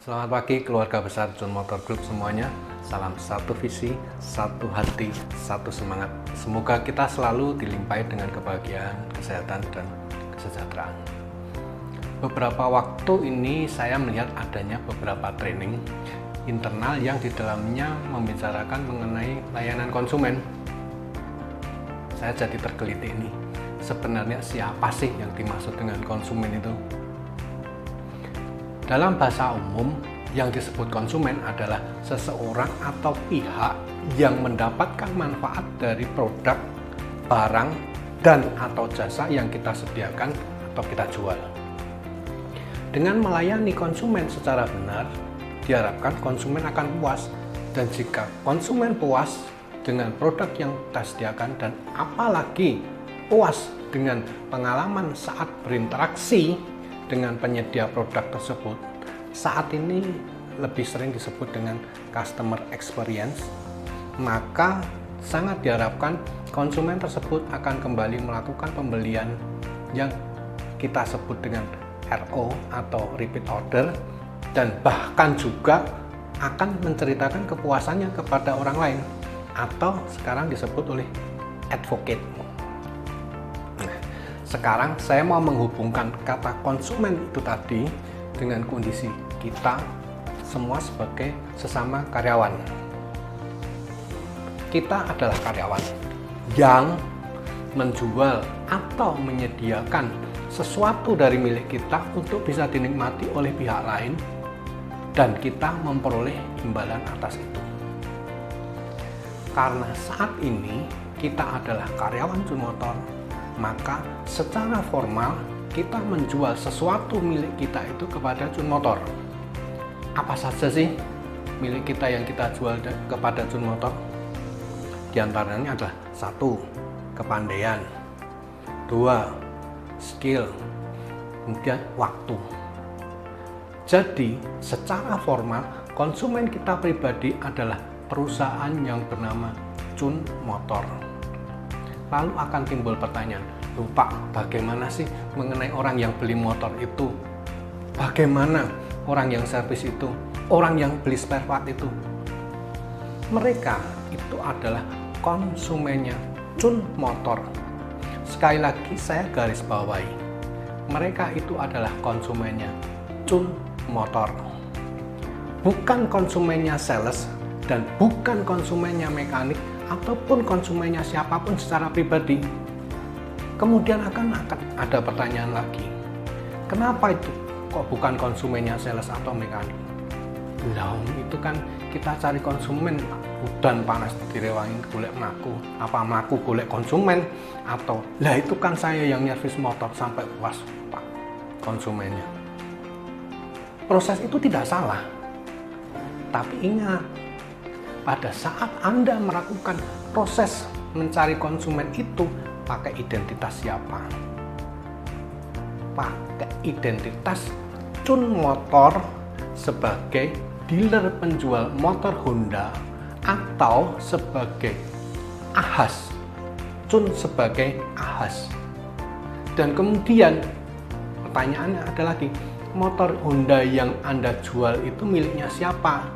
Selamat pagi keluarga besar John Motor Group semuanya. Salam satu visi, satu hati, satu semangat. Semoga kita selalu dilimpahi dengan kebahagiaan, kesehatan, dan kesejahteraan. Beberapa waktu ini saya melihat adanya beberapa training internal yang di dalamnya membicarakan mengenai layanan konsumen. Saya jadi tergelitik ini. Sebenarnya siapa sih yang dimaksud dengan konsumen itu? Dalam bahasa umum, yang disebut konsumen adalah seseorang atau pihak yang mendapatkan manfaat dari produk, barang, dan atau jasa yang kita sediakan atau kita jual. Dengan melayani konsumen secara benar, diharapkan konsumen akan puas. Dan jika konsumen puas dengan produk yang kita sediakan dan apalagi puas dengan pengalaman saat berinteraksi dengan penyedia produk tersebut, saat ini lebih sering disebut dengan customer experience, maka sangat diharapkan konsumen tersebut akan kembali melakukan pembelian yang kita sebut dengan RO atau repeat order, dan bahkan juga akan menceritakan kepuasannya kepada orang lain atau sekarang disebut oleh advocate. Sekarang saya mau menghubungkan kata konsumen itu tadi dengan kondisi kita semua sebagai sesama karyawan. Kita adalah karyawan yang menjual atau menyediakan sesuatu dari milik kita untuk bisa dinikmati oleh pihak lain dan kita memperoleh imbalan atas itu. Karena saat ini kita adalah karyawan John Motor, maka secara formal kita menjual sesuatu milik kita itu kepada John Motor. Apa saja sih milik kita yang kita jual kepada John Motor? Di antaranya adalah 1. Kepandaian, 2. Skill, kemudian waktu. Jadi secara formal konsumen kita pribadi adalah perusahaan yang bernama John Motor. Lalu akan timbul pertanyaan, Pak, bagaimana sih mengenai orang yang beli motor itu? Bagaimana orang yang servis itu? Orang yang beli spare part itu? Mereka itu adalah konsumennya John Motor. Sekali lagi saya garis bawahi, mereka itu adalah konsumennya John Motor. Bukan konsumennya sales dan bukan konsumennya mekanik ataupun konsumennya siapapun secara pribadi. Kemudian akan ada pertanyaan lagi, kenapa itu kok bukan konsumennya sales atau mekanik? Lah itu kan kita cari konsumen, udan panas direwangi golek mlaku, apa mlaku golek konsumen, atau lah itu kan saya yang nyervis motor sampai puas Pak konsumennya. Proses itu tidak salah, tapi ingat, pada saat Anda melakukan proses mencari konsumen itu, pakai identitas siapa? Pakai identitas John Motor sebagai dealer penjual motor Honda atau sebagai ahas, John sebagai ahas. Dan kemudian pertanyaannya ada lagi, motor Honda yang Anda jual itu miliknya siapa?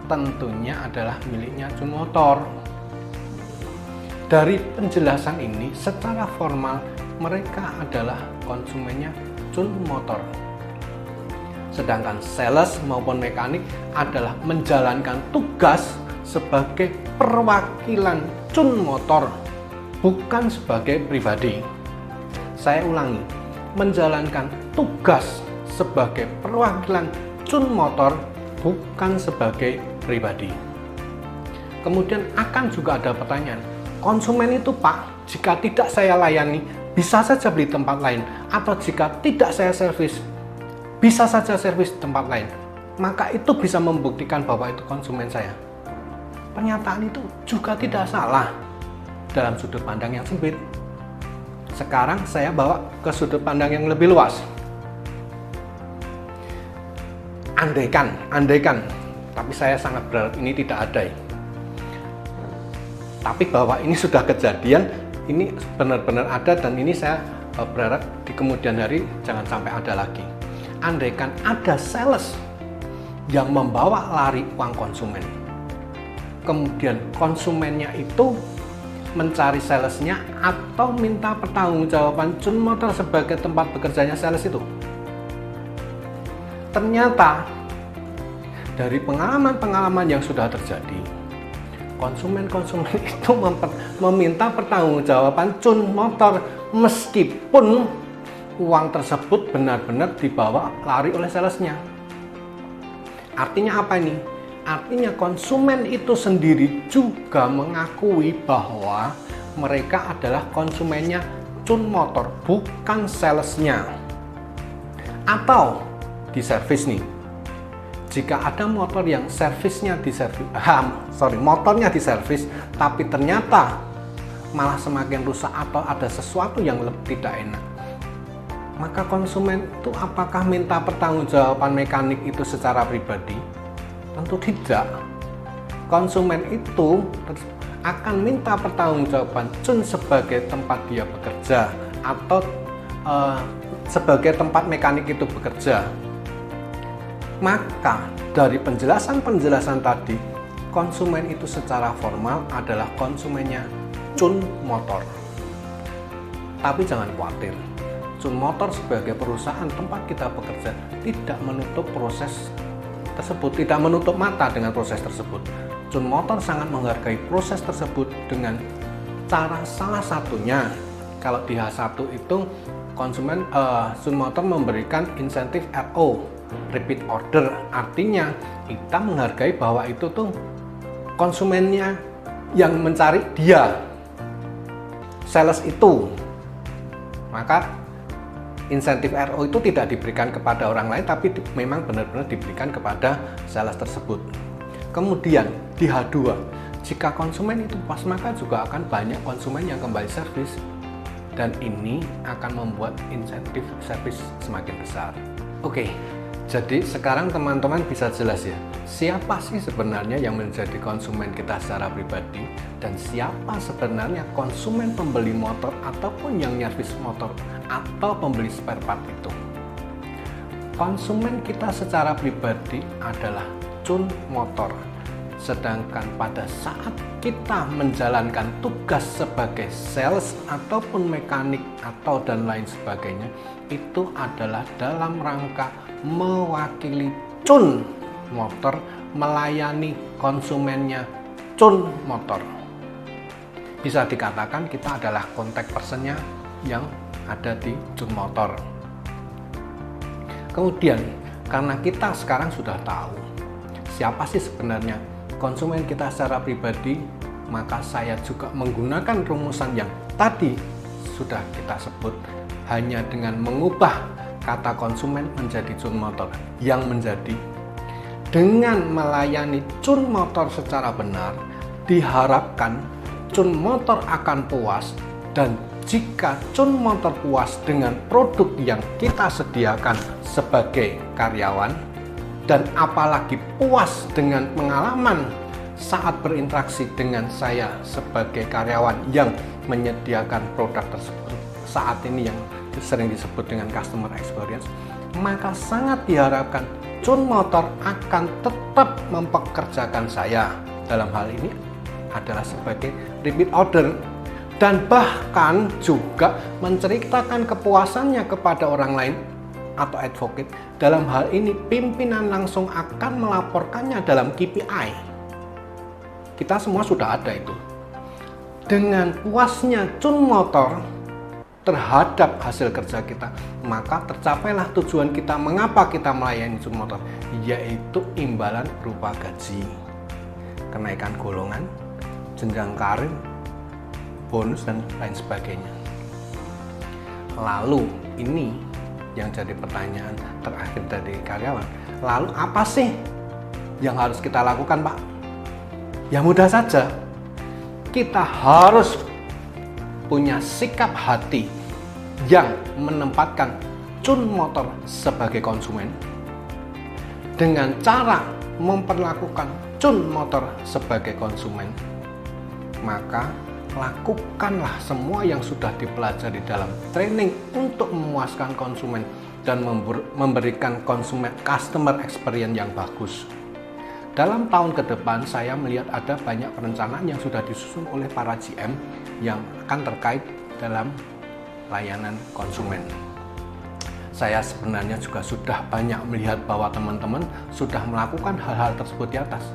Tentunya adalah miliknya John Motor. Dari penjelasan ini secara formal mereka adalah konsumennya John Motor. Sedangkan sales maupun mekanik adalah menjalankan tugas sebagai perwakilan John Motor, bukan sebagai pribadi. Saya ulangi, menjalankan tugas sebagai perwakilan John Motor, bukan sebagai pribadi. Kemudian akan juga ada pertanyaan, konsumen itu Pak, jika tidak saya layani, bisa saja beli tempat lain, atau jika tidak saya servis, bisa saja servis tempat lain, maka itu bisa membuktikan bahwa itu konsumen saya. Pernyataan itu juga tidak salah dalam sudut pandang yang sempit. Sekarang saya bawa ke sudut pandang yang lebih luas. Andaikan, tapi saya sangat berharap ini tidak ada. Tapi bahwa ini sudah kejadian, ini benar-benar ada, dan ini saya berharap di kemudian hari jangan sampai ada lagi. Andaikan ada sales yang membawa lari uang konsumen. Kemudian konsumennya itu mencari salesnya atau minta pertanggungjawaban Chun Motor sebagai tempat bekerjanya sales itu. Ternyata dari pengalaman-pengalaman yang sudah terjadi, konsumen-konsumen itu meminta pertanggungjawaban Chun Motor meskipun uang tersebut benar-benar dibawa lari oleh salesnya. Artinya apa ini? Artinya konsumen itu sendiri juga mengakui bahwa mereka adalah konsumennya Chun Motor, bukan salesnya. Atau di servis nih, jika ada motor yang motornya diservis tapi ternyata malah semakin rusak atau ada sesuatu yang tidak enak, maka konsumen itu apakah minta pertanggungjawaban mekanik itu secara pribadi? Tentu tidak. Konsumen itu akan minta pertanggungjawaban Chun sebagai tempat dia bekerja atau sebagai tempat mekanik itu bekerja. Maka dari penjelasan-penjelasan tadi, konsumen itu secara formal adalah konsumennya Chun Motor. Tapi jangan khawatir, Chun Motor sebagai perusahaan tempat kita bekerja tidak menutup proses tersebut, tidak menutup mata dengan proses tersebut. Chun Motor sangat menghargai proses tersebut dengan cara salah satunya, kalau di H1 itu Chun Motor memberikan insentif RO, repeat order. Artinya kita menghargai bahwa itu tuh konsumennya yang mencari dia, sales itu. Maka insentif RO itu tidak diberikan kepada orang lain, tapi memang benar-benar diberikan kepada sales tersebut. Kemudian di H2, jika konsumen itu puas, maka juga akan banyak konsumen yang kembali servis, dan ini akan membuat insentif servis semakin besar. Oke, jadi sekarang teman-teman bisa jelas ya, siapa sih sebenarnya yang menjadi konsumen kita secara pribadi, dan siapa sebenarnya konsumen pembeli motor ataupun yang nyervis motor atau pembeli spare part itu. Konsumen kita secara pribadi adalah Chun Motor. Sedangkan pada saat kita menjalankan tugas sebagai sales ataupun mekanik atau dan lain sebagainya, itu adalah dalam rangka mewakili Chun Motor, melayani konsumennya Chun Motor. Bisa dikatakan kita adalah contact personnya yang ada di Chun Motor. Kemudian karena kita sekarang sudah tahu siapa sih sebenarnya konsumen kita secara pribadi, maka saya juga menggunakan rumusan yang tadi sudah kita sebut, hanya dengan mengubah kata konsumen menjadi Chun Motor, yang menjadi dengan melayani Chun Motor secara benar, diharapkan Chun Motor akan puas, dan jika Chun Motor puas dengan produk yang kita sediakan sebagai karyawan, dan apalagi puas dengan pengalaman saat berinteraksi dengan saya sebagai karyawan yang menyediakan produk tersebut saat ini yang sering disebut dengan customer experience, maka sangat diharapkan Chun Motor akan tetap mempekerjakan saya. Dalam hal ini adalah sebagai repeat order, dan bahkan juga menceritakan kepuasannya kepada orang lain atau advocate. Dalam hal ini pimpinan langsung akan melaporkannya dalam KPI. Kita semua sudah ada itu. Dengan puasnya Chun Motor terhadap hasil kerja kita, maka tercapailah tujuan kita mengapa kita melayani Chun Motor, yaitu imbalan berupa gaji, kenaikan golongan, jenjang karir, bonus, dan lain sebagainya. Lalu ini yang jadi pertanyaan terakhir dari karyawan, lalu apa sih yang harus kita lakukan, Pak? Ya mudah saja, kita harus punya sikap hati yang menempatkan Chun Motor sebagai konsumen, dengan cara memperlakukan Chun Motor sebagai konsumen. Maka lakukanlah semua yang sudah dipelajari dalam training untuk memuaskan konsumen dan memberikan customer experience yang bagus. Dalam tahun ke depan, saya melihat ada banyak perencanaan yang sudah disusun oleh para GM yang akan terkait dalam layanan konsumen. Saya sebenarnya juga sudah banyak melihat bahwa teman-teman sudah melakukan hal-hal tersebut di atas,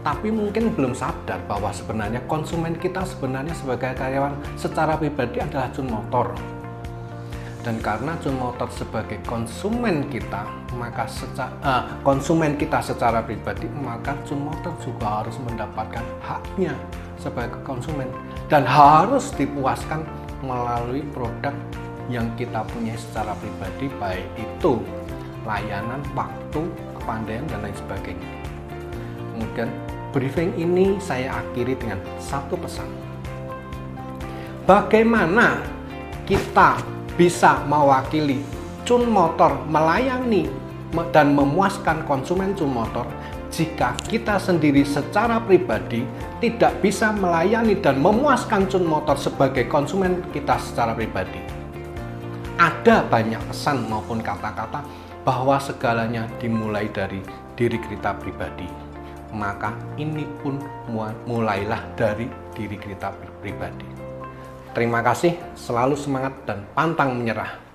tapi mungkin belum sadar bahwa sebenarnya konsumen kita sebenarnya sebagai karyawan secara pribadi adalah Jun Motor. Dan karena Jun Motor sebagai konsumen kita, maka konsumen kita secara pribadi, maka Jun Motor juga harus mendapatkan haknya sebagai konsumen dan harus dipuaskan melalui produk yang kita punya secara pribadi, baik itu layanan, waktu, kepandaian, dan lain sebagainya. Kemudian briefing ini saya akhiri dengan satu pesan. Bagaimana kita bisa mewakili Jun Motor melayani dan memuaskan konsumen Jun Motor jika kita sendiri secara pribadi tidak bisa melayani dan memuaskan Jun Motor sebagai konsumen kita secara pribadi. Ada banyak pesan maupun kata-kata bahwa segalanya dimulai dari diri kita pribadi. Maka ini pun mulailah dari diri kita pribadi. Terima kasih, selalu semangat dan pantang menyerah.